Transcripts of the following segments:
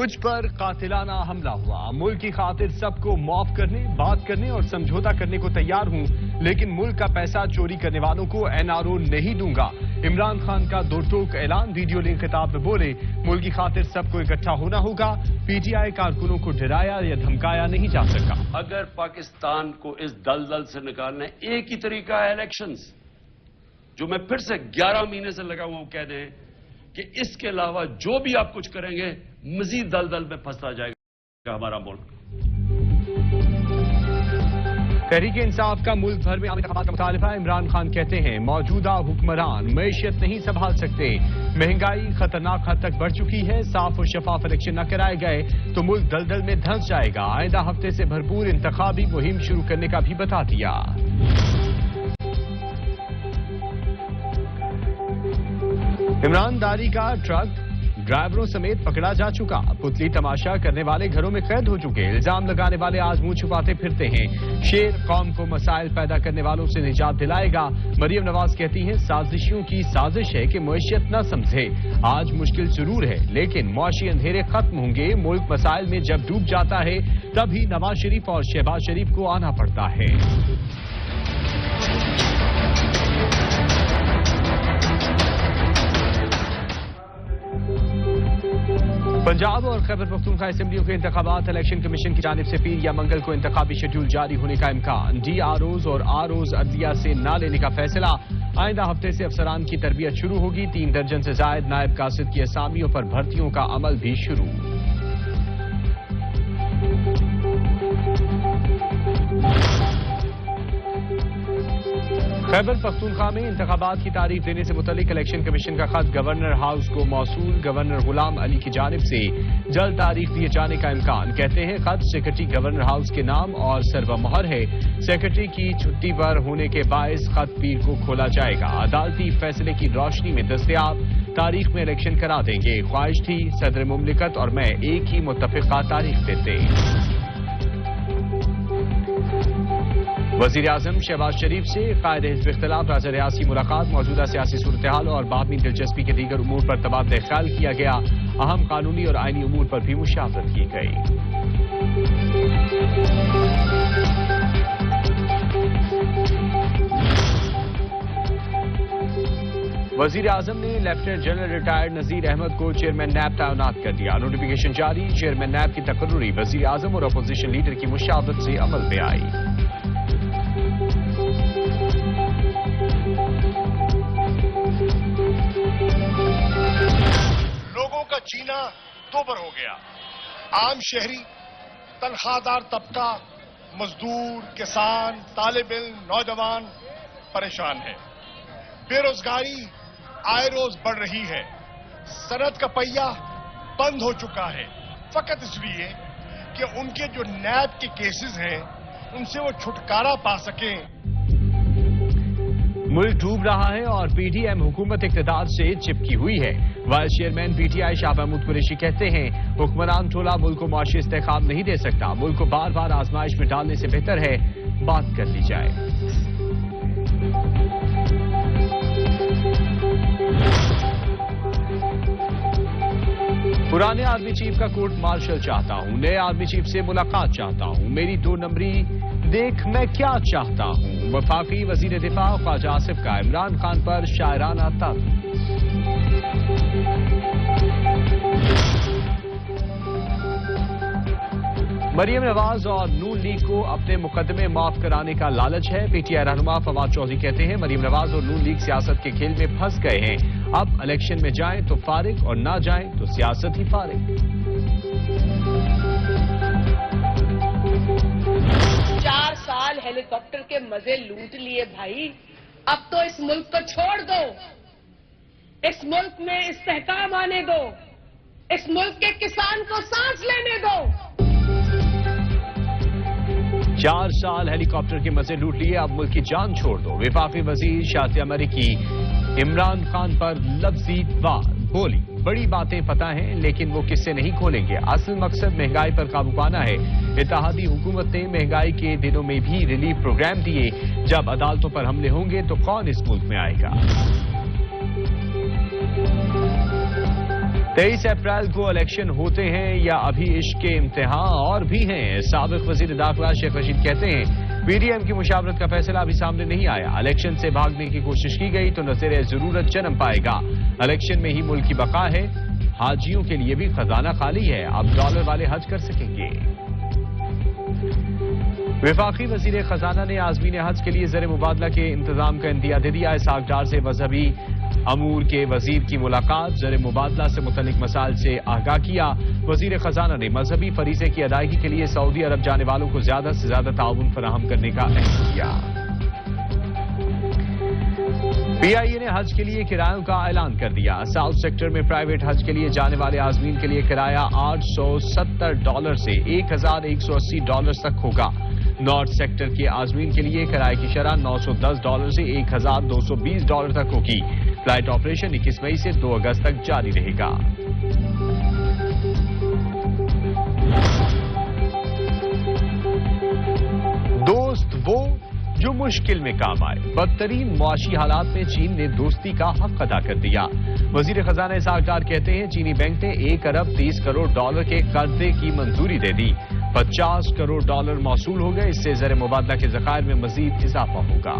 مجھ پر قاتلانہ حملہ ہوا، ملک کی خاطر سب کو معاف کرنے، بات کرنے اور سمجھوتا کرنے کو تیار ہوں، لیکن ملک کا پیسہ چوری کرنے والوں کو NRO نہیں دوں گا۔ عمران خان کا دو ٹوک اعلان، ویڈیو لنک خطاب میں بولے ملک کی خاطر سب کو اکٹھا ہونا ہوگا، PTI کارکنوں کو ڈرایا یا دھمکایا نہیں جا سکا۔ اگر پاکستان کو اس دلدل سے نکالنا ہے، ایک ہی طریقہ ہے الیکشنز، جو میں پھر سے 11 مہینے سے لگا ہوا ہوں کہہ دیں کہ اس کے علاوہ جو بھی آپ کچھ کریں گے مزید دلدل میں پھنستا جائے گا ہمارا ملک۔ تحریک انصاف کا ملک بھر میں عام انتخابات کا مطالبہ، عمران خان کہتے ہیں موجودہ حکمران معیشت نہیں سنبھال سکتے، مہنگائی خطرناک حد تک بڑھ چکی ہے، صاف و شفاف الیکشن نہ کرائے گئے تو ملک دلدل میں دھنس جائے گا، آئندہ ہفتے سے بھرپور انتخابی مہم شروع کرنے کا بھی بتا دیا۔ عمران داری کا ٹرک ڈرائیوروں سمیت پکڑا جا چکا، پتلی تماشا کرنے والے گھروں میں قید ہو چکے، الزام لگانے والے آج منہ چھپاتے پھرتے ہیں، شیر قوم کو مسائل پیدا کرنے والوں سے نجات دلائے گا۔ مریم نواز کہتی ہیں سازشیوں کی سازش ہے کہ معیشت نہ سمجھے، آج مشکل ضرور ہے لیکن معاشی اندھیرے ختم ہوں گے، ملک مسائل میں جب ڈوب جاتا ہے تبھی نواز شریف اور شہباز شریف کو آنا پڑتا ہے۔ پنجاب اور خیبر پختونخوا اسمبلیوں کے انتخابات، الیکشن کمیشن کی جانب سے پیر یا منگل کو انتخابی شیڈول جاری ہونے کا امکان، DROز اور ROز عدلیہ سے نہ لینے کا فیصلہ، آئندہ ہفتے سے افسران کی تربیت شروع ہوگی، 3 درجن سے زائد نائب قاصد کی اسامیوں پر بھرتیوں کا عمل بھی شروع۔ خیبر پختونخوا میں انتخابات کی تاریخ دینے سے متعلق الیکشن کمیشن کا خط گورنر ہاؤس کو موصول، گورنر غلام علی کی جانب سے جلد تاریخ دیے جانے کا امکان، کہتے ہیں خط سیکرٹری گورنر ہاؤس کے نام اور سرو مہر ہے، سیکرٹری کی چھٹی پر ہونے کے باعث خط پیر کو کھولا جائے گا، عدالتی فیصلے کی روشنی میں دستیاب، تاریخ میں الیکشن کرا دیں گے، خواہش تھی صدر مملکت اور میں ایک ہی متفقہ تاریخ دیتے۔ وزیر اعظم شہباز شریف سے قائد حزب اختلاف راجہ ریاض کی ملاقات، موجودہ سیاسی صورتحال اور باہمی دلچسپی کے دیگر امور پر تبادلہ خیال کیا گیا، اہم قانونی اور آئینی امور پر بھی مشاورت کی گئی۔ وزیر اعظم نے lieutenant general retired Nazir Ahmed کو چیئرمین نیب تعینات کر دیا، نوٹیفیکیشن جاری، چیئرمین نیب کی تقرری وزیر اعظم اور اپوزیشن لیڈر کی مشاورت سے عمل میں آئی۔ جینا دوبر ہو گیا، عام شہری، تنخواہ دار طبقہ، مزدور، کسان، طالب علم، نوجوان پریشان ہے، بے روزگاری آئے روز بڑھ رہی ہے، صنعت کا پہیہ بند ہو چکا ہے، فقط اس لیے کہ ان کے جو نیب کے کیسز ہیں ان سے وہ چھٹکارا پا سکیں۔ ملک ڈوب رہا ہے اور PDM حکومت اقتدار سے چپکی ہوئی ہے، vice chairman PTI Shah Mahmood Qureshi کہتے ہیں حکمران ٹولہ ملک کو معاشی استحکام نہیں دے سکتا، ملک کو بار بار آزمائش میں ڈالنے سے بہتر ہے بات کر لی جائے۔ پرانے آرمی چیف کا کورٹ مارشل چاہتا ہوں، نئے آرمی چیف سے ملاقات چاہتا ہوں، میری 2 نمبری دیکھ میں کیا چاہتا ہوں، وفاقی وزیر دفاع خواجہ آصف کا عمران خان پر شاعرانہ طنز۔ مریم نواز اور نون لیگ کو اپنے مقدمے معاف کرانے کا لالچ ہے، PTI رہنما فواد چودھری کہتے ہیں مریم نواز اور نون لیگ سیاست کے کھیل میں پھنس گئے ہیں، اب الیکشن میں جائیں تو فارغ اور نہ جائیں تو سیاست ہی فارغ۔ 4 سال ہیلی کاپٹر کے مزے لوٹ لیے بھائی، اب تو اس ملک کو چھوڑ دو، اس ملک میں استحکام آنے دو، اس ملک کے کسان کو سانس لینے دو۔ 4 سال ہیلی کاپٹر کے مزے لوٹ لیے، اب ملک کی جان چھوڑ دو، وفاقی وزیر شاطیہ مریکی عمران خان پر لفظی وار، بولی بڑی باتیں پتہ ہیں لیکن وہ قصے نہیں کھولیں گے، اصل مقصد مہنگائی پر قابو پانا ہے، اتحادی حکومت نے مہنگائی کے دنوں میں بھی ریلیف پروگرام دیے، جب عدالتوں پر حملے ہوں گے تو کون اس ملک میں آئے گا۔ 23 अप्रैल को इलेक्शन होते हैं या अभी इश्क के इम्तिहान और भी हैं। साबिक वजीर दाखिला शेख रशीद कहते हैं पीडीएम की मुशावरत का फैसला अभी सामने नहीं आया। इलेक्शन से भागने की कोशिश की गई तो नज़ीर जरूरत जन्म पाएगा। इलेक्शन में ही मुल्क की बका है। हाजियों के लिए भी खजाना खाली है, अब डॉलर वाले हज कर सकेंगे। वफाकी वजीर खजाना ने आज़मीन हज के लिए ज़र मुबादला के इंतजाम का इंदिया दे दिया। इसहाक डार से मजहबी अमूर के वजीर की मुलाकात, ज़र मुबादला से मुतल्लिक मसाइल से आगाह किया। वजीर खजाना ने मजहबी फरीज़े की अदायगी के लिए सऊदी अरब जाने वालों को ज्यादा से ज्यादा ताउन फराहम करने का अहद किया। पीआईए ने हज के लिए किरायों का ऐलान कर दिया। साउथ सेक्टर में प्राइवेट हज के लिए जाने वाले आज़मीन के लिए किराया $870 से $1180 तक होगा। नॉर्थ सेक्टर के आज़मीन के लिए किराए की शरह $910 से $1220 तक होगी। फ्लाइट ऑपरेशन 21 मई से 2 अगस्त तक जारी रहेगा। दोस्त वो जो मुश्किल में काम आए। बदतरीन मुआशी हालात में चीन ने दोस्ती का हक अदा कर दिया। वजीर खजाना इसहाक डार कहते हैं चीनी बैंक ने $1 अरब 30 करोड़ के कर्जे की मंजूरी दे दी। $50 करोड़ मौसूल हो गए। इससे ज़र मुबादला के ज़खायर में मजीद इजाफा होगा।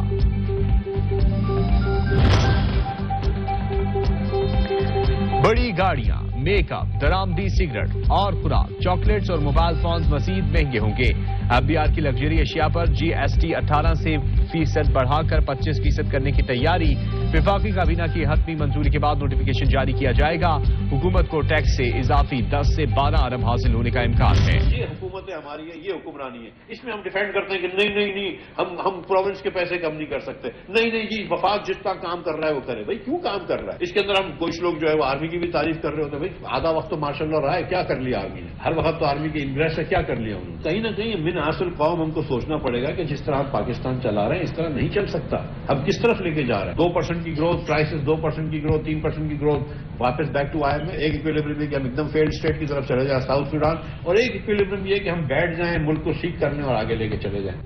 बड़ी गाड़ियां, मेकअप, दरामदी सिगरेट और खुराक, चॉकलेट्स और मोबाइल फोन मजीद महंगे होंगे। एफबीआर की लग्जरी अशिया पर जीएसटी 18% बढ़ाकर 25% करने की तैयारी। वफाकी काबीना की हतमी मंजूरी के बाद नोटिफिकेशन जारी किया जाएगा। हुकूमत को टैक्स से इजाफी 10 से 12 अरब हासिल होने का इम्कान है। ये हुकूमत हमारी है, ये हुक्मरानी है। इसमें हम डिफेंड करते हैं कि नहीं हम प्रोविंस के पैसे कम नहीं कर सकते। नहीं जी, वफाक जितना काम कर रहा है वो करे। भाई क्यों काम कर रहा है? इसके अंदर हम कुछ लोग जो है वो आर्मी की भी तारीफ कर रहे होते हैं। भाई आधा वक्त तो माशाल्लाह रहा है, क्या कर लिया आर्मी ने? हर वक्त तो आर्मी के इंटरेस्ट है, क्या कर लिया उन्होंने? कहीं ना कहीं मिन हासिल कौम हमको सोचना पड़ेगा कि जिस तरह हम पाकिस्तान चला रहे हैं इस तरह नहीं चल सकता। हम किस तरफ लेके जा रहे हैं? 2% की ग्रोथ, प्राइसेस 2% की ग्रोथ, 3% की ग्रोथ, वापस बैक टू आईएम में। एक इक्विलिब्रियम है कि हम एकदम फेल्ड स्टेट की तरफ चले जाए साउथ सुडान, और एक इक्विलिब्रियम ये कि हम बैठ जाएं, मुल्क को सीख करने और आगे लेके चले जाएं।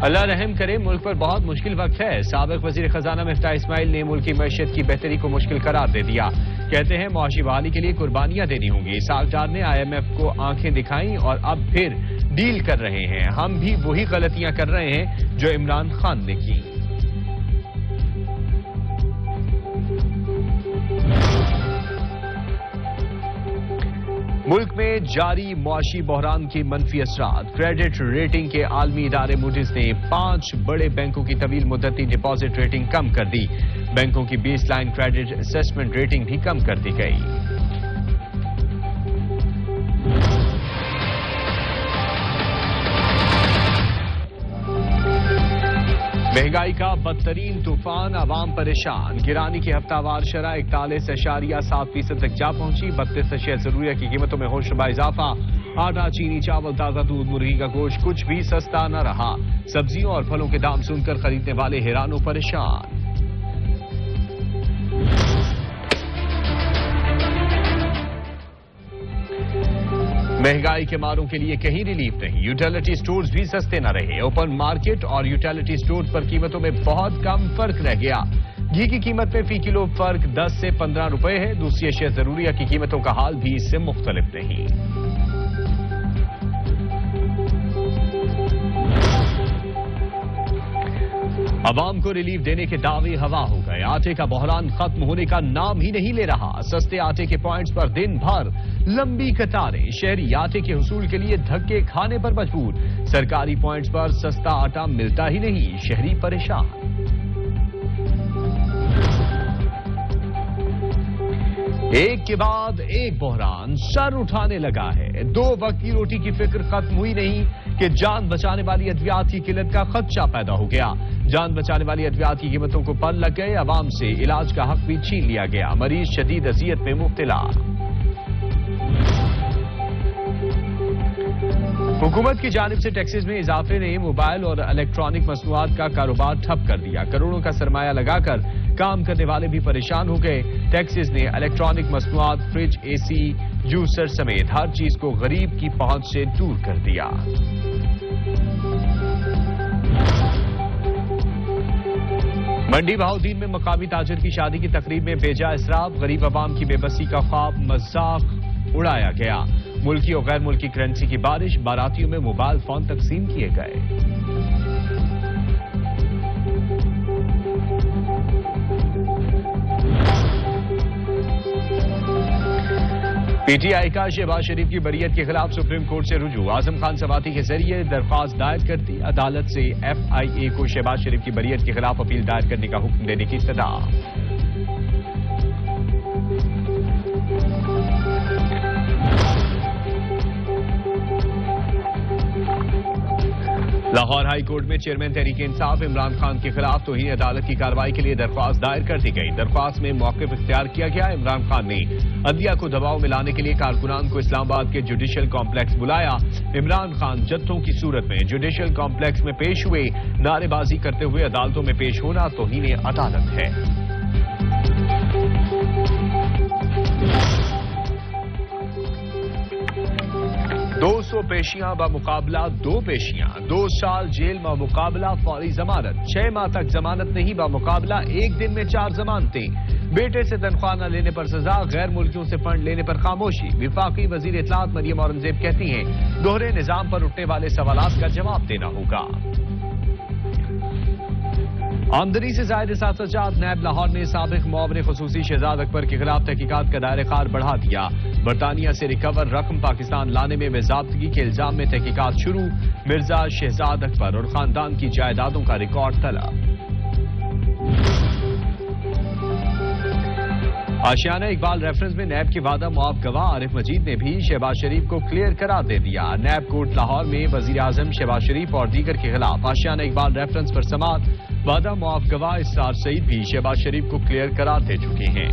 अल्लाह रहम करे, मुल्क पर बहुत मुश्किल वक्त है। साबिक वजीर खजाना मिफ्ताह इस्माइल ने मुल्क की मईशत की बेहतरी को मुश्किल करार दे दिया। कहते हैं मुआशी बहाली के लिए कुर्बानियां देनी होंगी। इसहाक डार ने IMF को आंखें दिखाई और अब फिर डील कर रहे हैं। हम भी वही गलतियां कर रहे हैं जो इमरान खान ने की। मुल्क में जारी मुआशी बहरान के मनफी असरात। क्रेडिट रेटिंग के आलमी इदारे मूडीज ने 5 बड़े बैंकों की तवील मुद्दती डिपॉजिट रेटिंग कम कर दी। बैंकों की base line credit assessment rating भी कम कर दी गई। महंगाई का बदतरीन तूफान, आवाम परेशान। गिरानी की हफ्तावार शरह 41.7% तक जा पहुंची। 32 अशिया ज़रूरिया की कीमतों में होशरुबा इजाफा। आटा, चीनी, चावल, ताज़ा दूध, मुर्गी का गोश्त कुछ भी सस्ता न रहा। सब्जियों और फलों के दाम सुनकर खरीदने वाले हैरान व परेशान। महंगाई के मारों के लिए कहीं रिलीफ नहीं। यूटिलिटी स्टोर्स भी सस्ते न रहे। ओपन मार्केट और यूटिलिटी स्टोर्स पर कीमतों में बहुत कम फर्क रह गया। घी की कीमत में फी किलो फर्क 10 से 15 रुपए है। दूसरी अशिया जरूरिया की कीमतों का हाल भी इससे मुख्तलिफ नहीं। अवाम को रिलीफ देने के दावे हवा हो गए। आटे का बहरान खत्म होने का नाम ही नहीं ले रहा। सस्ते आटे के पॉइंट्स पर दिन भर लंबी कतारें। शहरी आटे के हुसूल के लिए धक्के खाने पर मजबूर। सरकारी पॉइंट्स पर सस्ता आटा मिलता ही नहीं। शहरी परेशान। एक के बाद एक बहरान सर उठाने लगा है। 2 वक्त की रोटी की फिक्र खत्म हुई नहीं कि जान बचाने वाली अद्वियात की किल्लत का खदशा पैदा हो गया। जान बचाने वाली अद्वियात की कीमतों को पर लग गए। अवाम से इलाज का हक भी छीन लिया गया। मरीज शदीद अजियत में मुब्तला। हुकूमत की जानिब से टैक्सेस में इजाफे ने मोबाइल और इलेक्ट्रॉनिक मसनूआत का कारोबार ठप कर दिया। करोड़ों का सरमाया लगाकर काम करने वाले भी परेशान हो गए। टैक्सेस ने इलेक्ट्रॉनिक मसनूआत, फ्रिज, AC, जूसर समेत हर चीज को गरीब की पहुंच से दूर कर दिया। मंडी बहाउद्दीन में मकामी ताजिर की शादी की तकरीब में बेजा इसराफ, गरीब आवाम की बेबसी का ख्वाब मजाक उड़ाया गया। मुल्की और गैर मुल्की करेंसी की बारिश, बारातियों में मोबाइल फोन तकसीम किए गए। पीटीआई का शहबाज शरीफ की बरीयत के खिलाफ सुप्रीम कोर्ट से रुजू। आजम खान सवाती के जरिए दरख्वास्त दायर करती अदालत से एफआईए को शहबाज शरीफ की बरीयत के खिलाफ अपील दायर करने का हुक्म देने की इस्तदा। लाहौर हाई कोर्ट में चेयरमैन तहरीक इंसाफ इमरान खान के खिलाफ तौहीन अदालत की कार्रवाई के लिए दरख्वास्त दायर कर दी गई। दरख्वास्त में मौक़िफ़ इख्तियार किया गया। इमरान खान ने अदलिया को दबाव में लाने के लिए कारकुनान को इस्लामाबाद के जुडिशल कॉम्प्लेक्स बुलाया। इमरान खान जत्थों की सूरत में जुडिशल कॉम्प्लेक्स में पेश हुए। नारेबाजी करते हुए अदालतों में पेश होना तौहीन अदालत है। 200 पेशियां बमुकाबला 2 पेशियां, 2 साल जेल बमुकाबला फौरी जमानत, 6 माह तक जमानत नहीं बमुकाबला 1 दिन में 4 जमानतें। बेटे से तनख्वाह न लेने पर सजा, गैर मुल्कियों से फंड लेने पर खामोशी। विफाकी वजीर इत्तलात मरियम औरंगजेब कहती हैं दोहरे निजाम पर उठने वाले सवालात का जवाब देना होगा। आमदनी से जायद सासजात, नैब लाहौर ने साबिक मुआविन खुसूसी शहजाद अकबर के खिलाफ तहकीकात का दायरे कार बढ़ा दिया। बरतानिया से रिकवर रकम पाकिस्तान लाने में बेजाब्तगी के इल्जाम में तहकीकात शुरू। मिर्जा शहजाद अकबर और खानदान की जायदादों का रिकॉर्ड तलब। आशियाना इकबाल रेफरेंस में नैब के वादा मुआफ गवाह आरिफ मजीद ने भी शहबाज शरीफ को क्लियर करार दे दिया। नैब कोर्ट लाहौर में वजीर आजम शहबाज शरीफ और दीगर के खिलाफ आशियाना इकबाल रेफरेंस पर समाअत। वादा मुआफ गवाह इस्सार सईद भी शहबाज शरीफ को क्लियर करार दे चुके हैं।